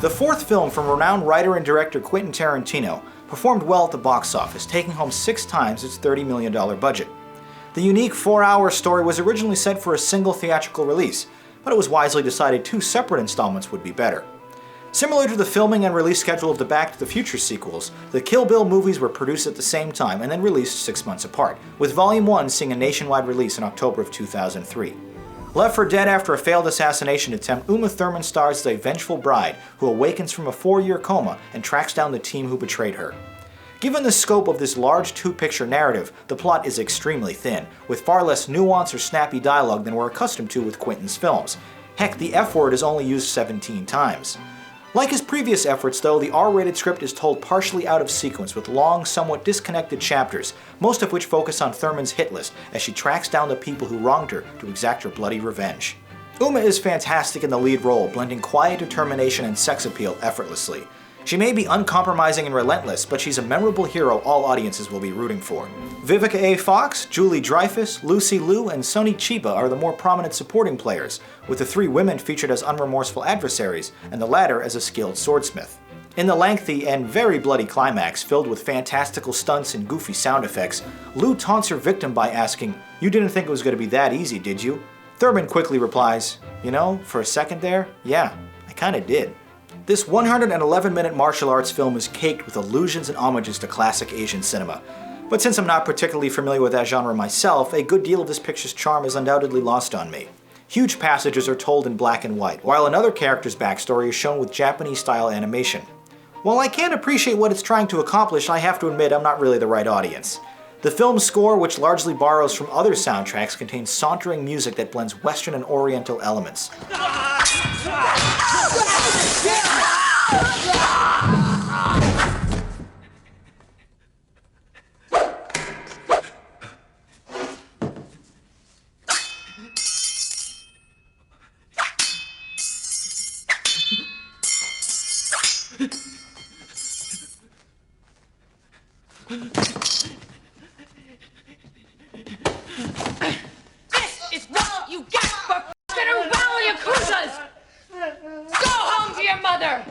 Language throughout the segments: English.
The fourth film from renowned writer and director Quentin Tarantino performed well at the box office, taking home 6 times its $30 million budget. The unique 4-hour story was originally set for a single theatrical release, but it was wisely decided 2 separate installments would be better. Similar to the filming and release schedule of the Back to the Future sequels, the Kill Bill movies were produced at the same time and then released 6 months apart, with Volume 1 seeing a nationwide release in October of 2003. Left for dead after a failed assassination attempt, Uma Thurman stars as a vengeful bride who awakens from a 4-year coma and tracks down the team who betrayed her. Given the scope of this large 2-picture narrative, the plot is extremely thin, with far less nuance or snappy dialogue than we're accustomed to with Quentin's films. Heck, the F-word is only used 17 times. Like his previous efforts though, the R-rated script is told partially out of sequence with long, somewhat disconnected chapters, most of which focus on Thurman's hit list as she tracks down the people who wronged her to exact her bloody revenge. Uma is fantastic in the lead role, blending quiet determination and sex appeal effortlessly. She may be uncompromising and relentless, but she's a memorable hero all audiences will be rooting for. Vivica A. Fox, Julie Dreyfus, Lucy Liu, and Sonny Chiba are the more prominent supporting players, with the 3 women featured as unremorseful adversaries, and the latter as a skilled swordsmith. In the lengthy and very bloody climax, filled with fantastical stunts and goofy sound effects, Liu taunts her victim by asking, "You didn't think it was going to be that easy, did you?" Thurman quickly replies, "You know, for a second there, yeah, I kinda did." This 111-minute martial arts film is caked with allusions and homages to classic Asian cinema. But since I'm not particularly familiar with that genre myself, a good deal of this picture's charm is undoubtedly lost on me. Huge passages are told in black and white, while another character's backstory is shown with Japanese-style animation. While I can appreciate what it's trying to accomplish, I have to admit I'm not really the right audience. The film's score, which largely borrows from other soundtracks, contains sauntering music that blends Western and Oriental elements. This is what you get for f***ing around with your cruisers! Go home to your mother!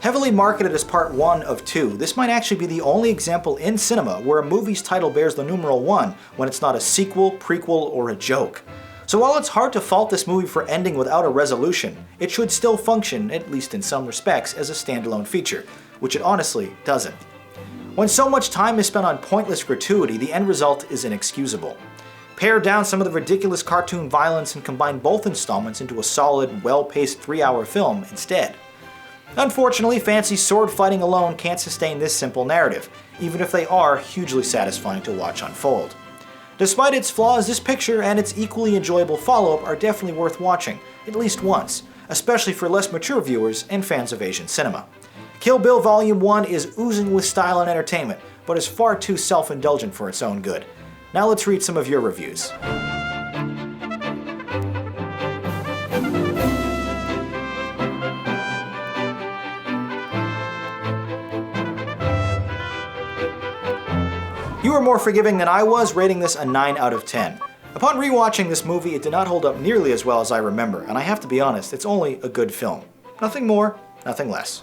Heavily marketed as part 1 of 2, this might actually be the only example in cinema where a movie's title bears the numeral 1 when it's not a sequel, prequel, or a joke. So while it's hard to fault this movie for ending without a resolution, it should still function, at least in some respects, as a standalone feature, which it honestly doesn't. When so much time is spent on pointless gratuity, the end result is inexcusable. Pare down some of the ridiculous cartoon violence and combine both installments into a solid, well-paced 3-hour film instead. Unfortunately, fancy sword fighting alone can't sustain this simple narrative, even if they are hugely satisfying to watch unfold. Despite its flaws, this picture and its equally enjoyable follow-up are definitely worth watching, at least once, especially for less mature viewers and fans of Asian cinema. Kill Bill Volume 1 is oozing with style and entertainment, but is far too self-indulgent for its own good. Now let's read some of your reviews. You were more forgiving than I was, rating this a 9 out of 10. Upon rewatching this movie, it did not hold up nearly as well as I remember, and I have to be honest, it's only a good film. Nothing more, nothing less.